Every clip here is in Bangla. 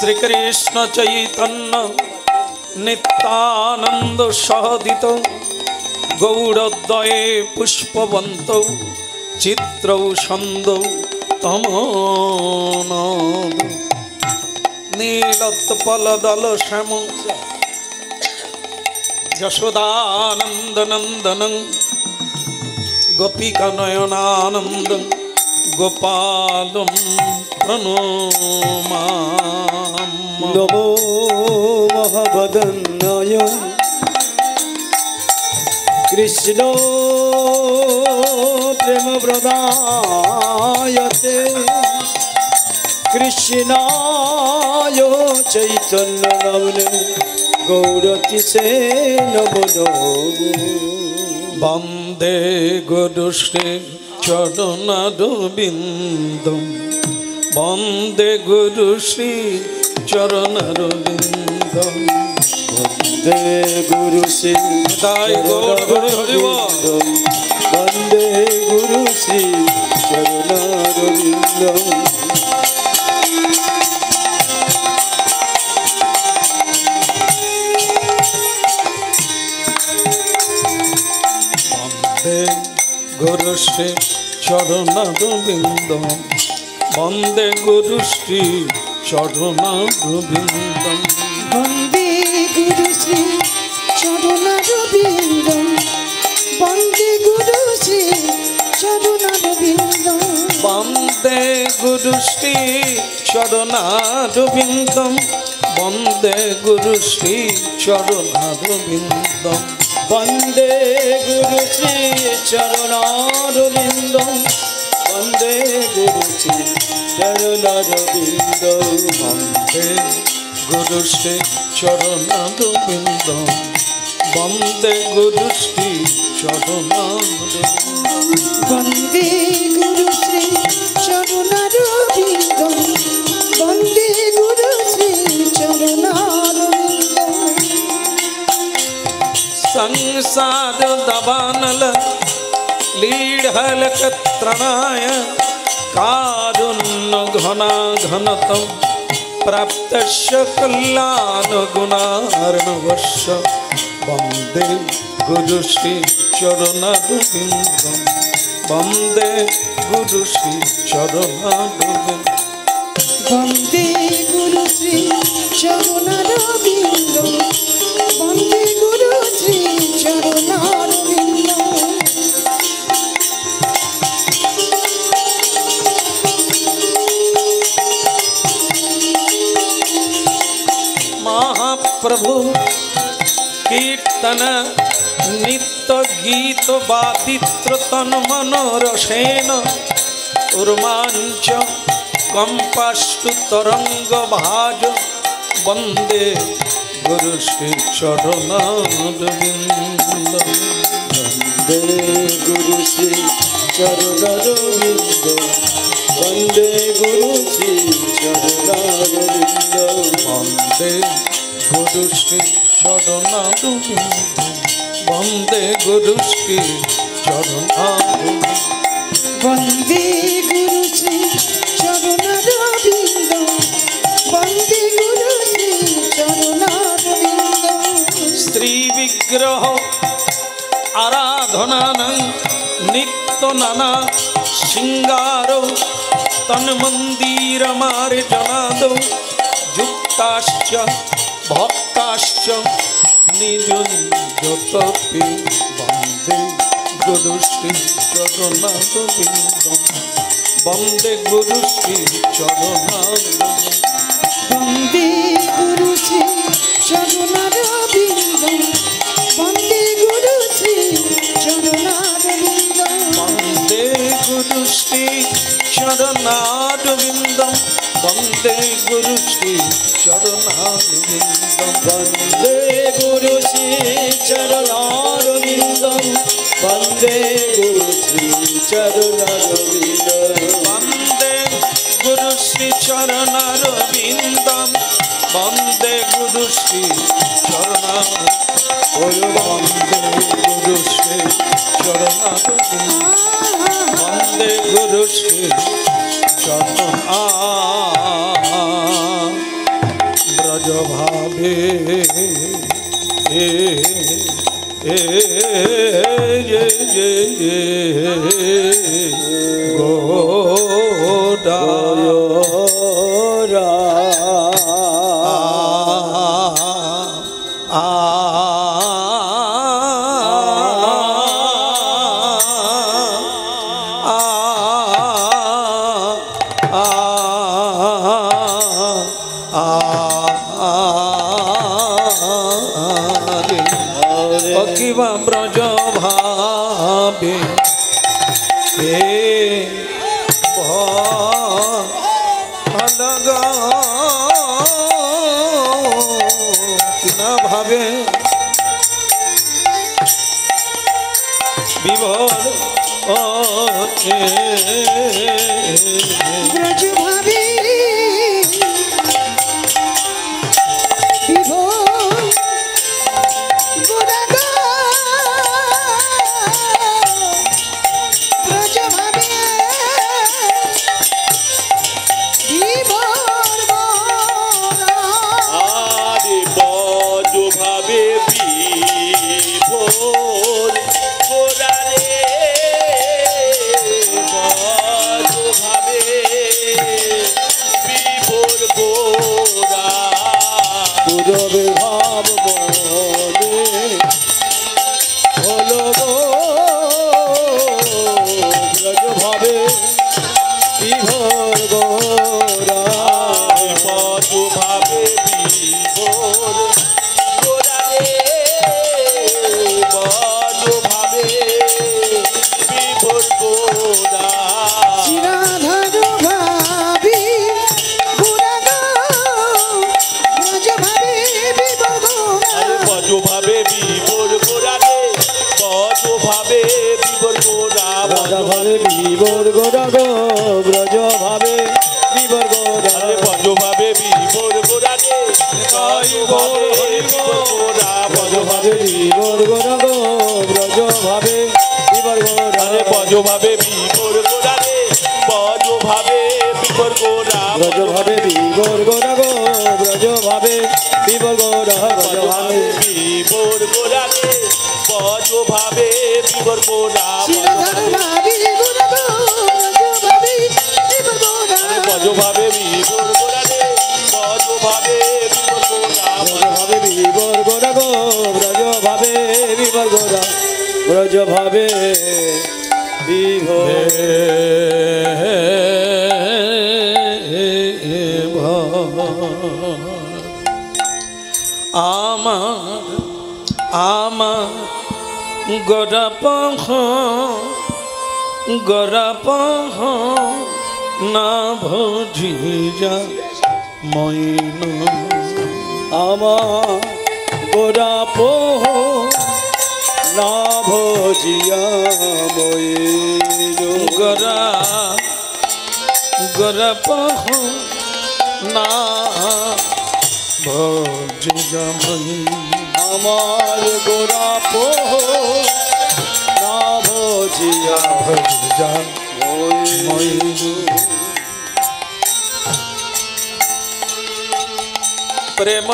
শ্রীকৃষ্ণ চৈতন্য নিত্যানন্দ সহদিত গৌরদ্বয়ে পুষ্পবন্ত চিত্রৌ ছন্দৌ তমোনদ নীলোৎপলদল শ্যাম যশোদানন্দনন্দনং গোপিকানয়নানন্দং গোপালং প্রণমাম্যহম। নমো মহাবদনায় কৃষ্ণ প্রেম প্রদায়তে কৃষ্ণায় চৈতন্য নামনে গৌরতিসে নমো নমো। বন্দে গুরুশ্রী চরণারবিন্দম বন্দে গুরুশ্রী চরণারবিন্দম বন্দে গুরু শ্রী তাই গৌর হরি হরি বল। বন্দে গুরু শ্রী চরণারবিন্দম। বন্দে গুরুশ্রী চরণারবিন্দম বন্দে গুরুশ্রী চরণারবিন্দম বন্দে গুরু শ্রী চরণারবিন্দম বন্দে গুরু শ্রী চরণারবিন্দম বন্দে গুরুশ্রী চরণারবিন্দম বন্দে গুরুশ্রী চরণারবিন্দম বন্দে গুরু শ্রী চরণারবিন্দম বন্দে গুরু শ্রী চরণারবিন্দম। বন্দে গুরুশ্রী চরণারবিন্দম বন্দে গুরুশ্রী চরণারবিন্দম বন্দে গুরু শ্রী চরণারবিন্দম বন্দে গুরু শ্রী চরণারবিন্দম संसार दबानल लीढ़ल कत्रणाय कारुण्य घना घनतम प्राप्तस्य कल्याण गुणार्णवस्य वन्दे गुरुश्री चरणारविन्दं वन्दे गुरुश्री चरणारविन्दं বন্দে গুরু শ্রী চরণারবিন্দম বন্দে গুরু শ্রী চরণারবিন্দম महाप्रभु कीर्तन नित्य गीत वादित्र तन मनोरसेन उर्मांच कंपास्तु तरंग भाज वंदे गुरुश्री चरणारविन्दं বন্দে গুরু শ্রী চরণারবিন্দম বন্দে গুরু শ্রী চরণারবিন্দম। वन्दे गुरुश्री चरणारविन्दं वन्दे गुरुश्री चरणारविन्दं বন্দে গুরু শ্রী চরণারবিন্দম বন্দে গুরু শ্রী চরণারবিন্দম स्त्री विग्रह आराधनानं नित्य नाना सिंगारो तन्मंदिर मार्जनादो युक्ताश्च भक्ताश्च निजुञ्जतपि वन्दे गुरुश्री चरणारविन्दं वन्दे गुरुश्री चरणारविन्दं বন্দে গুরু শ্রী চরণারবিন্দম বন্দে গুরু শ্রী চরণারবিন্দম वन्दे गुरुश्री चरणारविन्दं वन्दे गुरुश्री चरणारविन्दं বন্দে গুরু শ্রী চরণারবিন্দম বন্দে গুরু শ্রী চরণারবিন্দম। वन्दे गुरुश्री चरणारविन्दं वन्दे गुरुश्री चरणारविन्दं वन्दे गुरुश्री चरणारविन्दं वन्दे गुरुश्री चरण ব্রজ ভাবে গোরা কিবা ব্রজ ভাবে কিনা ভাবে বিভোর ব্রজ ভাবে বিভোর গোরাগা ব্রজ ভাবে বিভোর গোরা আরে বজ ভাবে বিভোর গোরা রে বজ ভাবে বিভোর গোরা পুরবে ভাব বলে হলো গো ব্রজ ভাবে বিভোর গোরা বজ ভাবে বিভোর গোরা রে বজ ভাবে বিভোর গোরা চিরাধর ভাবি গোরাগা ব্রজ ভাবে বিভোর গোরা আরে বজ ভাবে বিভোর গোরা রে বজ ভাবে বিভোর গোরা বজ ভাবে বিভোর গোরা গো ব্রজ ভাবে বিভোর গোরা আরে বজ ভাবে বিভোর গোরা রে বজ ভাবে বিভোর গোরা বজ ভাবে বিভোর গোরা গো ব্রজ ভাবে বিভোর গোরা আরে বজ ভাবে বিভোর গোরা রে বজ ভাবে বিভোর গোরা ব্রজ ভাবে বিভোর গোরা গো ব্রজ ভাবে বিভোর গোরা ব্রজ ভাবে বিভোর গোরা রে বজ ভাবে বিভোর গোরা চিরাধর ভাবি গোরাগা ব্রজ ভাবে বিভোর গোরা বজ ভাবে বিভোর গোরা রে বজ ভাবে বিভোর গোরা ব্রজ ভাবে বিভোর গোরা গো ব্রজ ভাবে বিভোর গোরা ব্রজ ভাবে বিভোর আমার আমার গরাপহ না ভজিয়া মইন আমার গোরা পোহ না ভজিয়া মইল গরাপহ না ভজিয়া মইন আমার গোরা পোহ না ভজিয়া ভজিয়া মইল প্রেম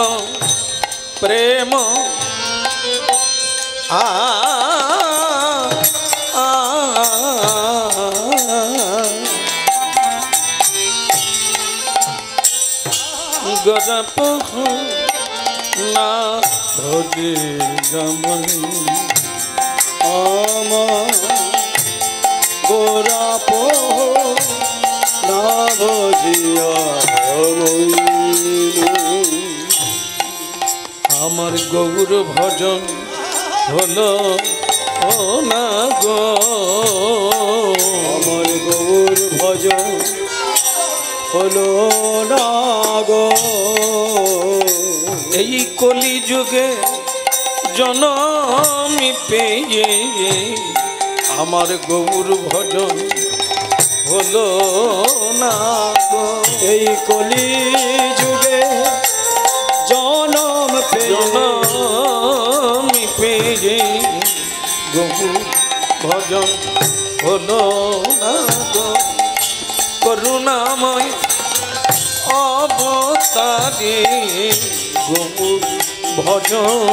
প্রেম আ গরাপহ না ভজে গমন আমার গোরা পোহ না ভজিয়া মইল আমার গৌর ভজন হলো ও না গো আমার গৌর ভজন হলো না গো এই কলি যুগে জনমি পেয়ে আমার গৌর ভজন হলো না গো এই কলি যুগে জনম জনমি পেয়ে গৌর ভজন হলো না গো করুণাময় অবতারে গৌর ভজন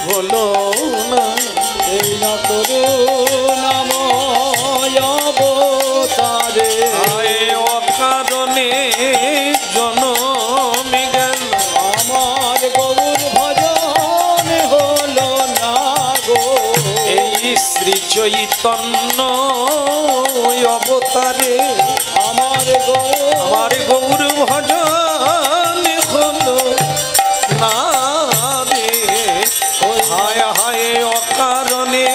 হলো না। এই না করুণাময় অবতারে আয় অকারণে জনমে গেল, আমার গৌর ভজন হলো না গো। এই শ্রী চৈতন্য অবতারে আমার গৌর ভজন হলো না রে। হায় হায় অকারণে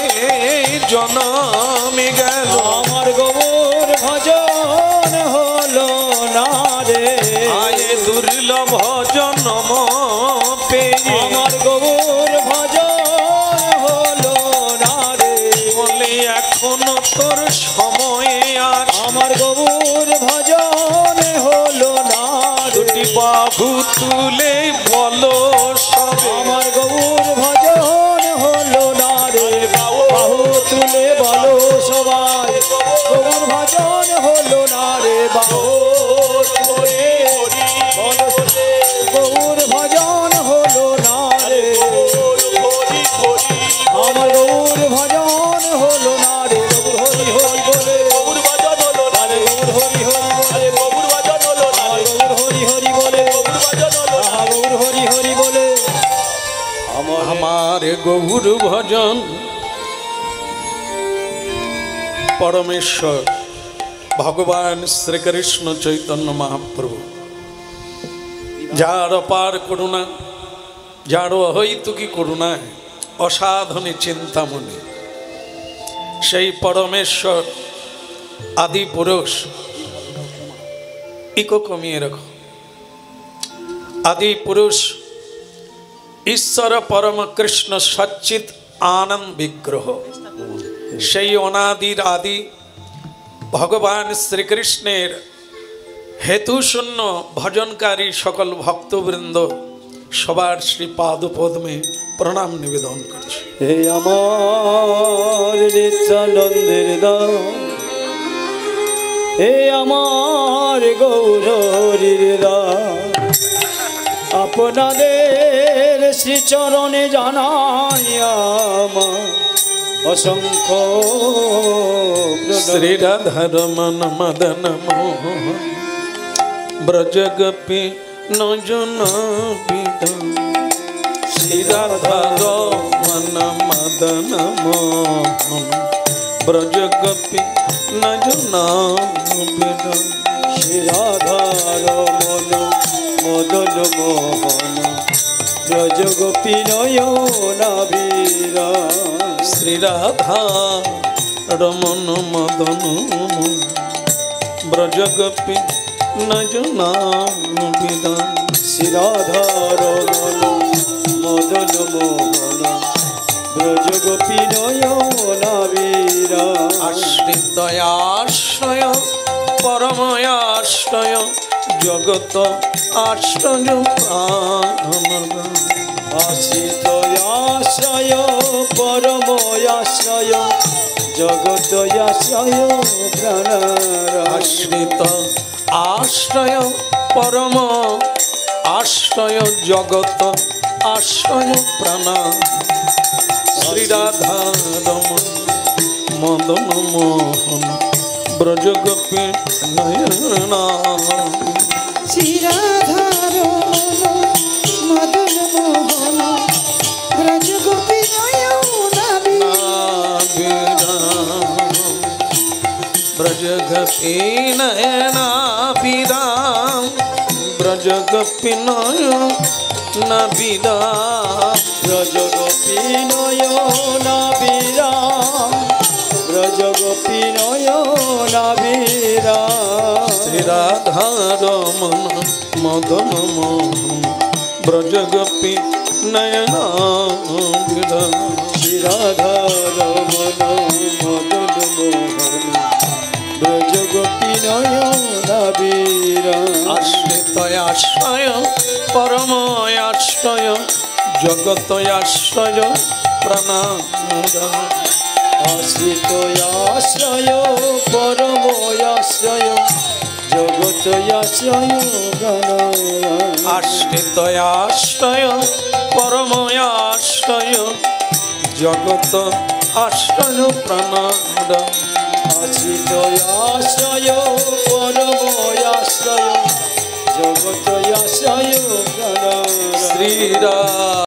জনমে গেল, আমার গৌর ভজন হলো না রে। আয় দুর্লভ জনম পেয়ে আমার গৌর ভজন হলো না রে। বলে এখনো তোর সময় আছে, আমার গৌর ভজন হলো না রে। দুটি বাহু তুলে বলো সবে, আমার গৌর ভজন হলো না রে। বাহু তুলে বলো সবাই, গৌর ভজন হলো না রে। বাহু তুলে বলো গৌর ভজন হলো না রে। আমার গৌর ভজন হলো না রে। গৌর হরি হরি বলে গৌর ভজন হলো না রে। গৌর হরি হরি বলে গৌর ভজন হলো না রে। গৌর হরি হরি বলে গৌর ভজন হলো না। গৌর হরি হরি বলে আমার গৌর ভজন পরমেশ্বর ভগবান শ্রীকৃষ্ণ চৈতন্য মহাপ্রভু, যার অপার করুণা, যার অহৈতুকী করুণায় অসাধনে চিন্তামণি, সেই পরমেশ্বর আদি পুরুষ, ইকো কমিয়ে রাখো, আদি পুরুষ ঈশ্বর পরম কৃষ্ণ সচ্চিত আনন্দ বিগ্রহ, সেই অনাদির আদি ভগবান শ্রীকৃষ্ণের হেতুশূন্য ভজনকারী সকল ভক্তবৃন্দ সবার শ্রী পাদপদ্মে প্রণাম নিবেদন করছি। হে আমার নিত্যানন্দের দাম, হে আমার গৌরীর দাম, আপনাদের শ্রীচরণে জানাই আমার অসংখ্য শ্রী রাধারমণ মদন মোহন ব্রজগপি নজন বিদম, শ্রী রাধারমণ মদন মোহন ব্রজগপি নজন বিদম, শ্রী রাধারমণ মদন মোহন ব্রজগোপী নয়নাবীরা, শ্রী রাধা রমণ মদন ব্রজগপি নজন বিদম, শ্রী রাধারমণ মদন মোহন ব্রজগোপী নয়নাবীরা, আশ্রিত আশ্রয় পরময়াশ্রয় জগত আশ্রয় প্রাণ, আশ্রিত আশ্রয় পরময়াশ্রয় জগত আশ্রয় প্রাণারা, আশ্রিত আশ্রয় পরম আশ্রয় জগত আশ্রয় প্রাণ, শ্রী রাধা রমণ মদন মোহন ব্রজগোপী নয়না, শ্রী রাধারমণ মদন মোহন ব্রজগোপী নয়নাবীরা, ব্রজগোপী নয়নাবিরাম, ব্রজগোপী নয়নাবিরা, ব্রজগোপী নয়নাবীরা, ব্রজগোপী নয়নাবীরা, শ্রী রাধা রমণ মদন মোহন ব্রজগোপী নয়নাবিরা, শ্রী রাধারমণ মদন মোহন ব্রজগোপী নয়নাবীরা, আশ্রিত আশ্রয় পরম আশ্রয় জগত আশ্রয় প্রাণ, আশ্রিত আশ্রয় পরম আশ্রয় জগত আশ্রয় প্রাণ, আশ্রিত আশ্রয় পরময়াশ্রয় জগত আশ্রয় প্রাণাদ আশ্রিত আশ্রয় পরময়াশ্রয় জগত আশ্রয় প্রাণ শ্রীরাম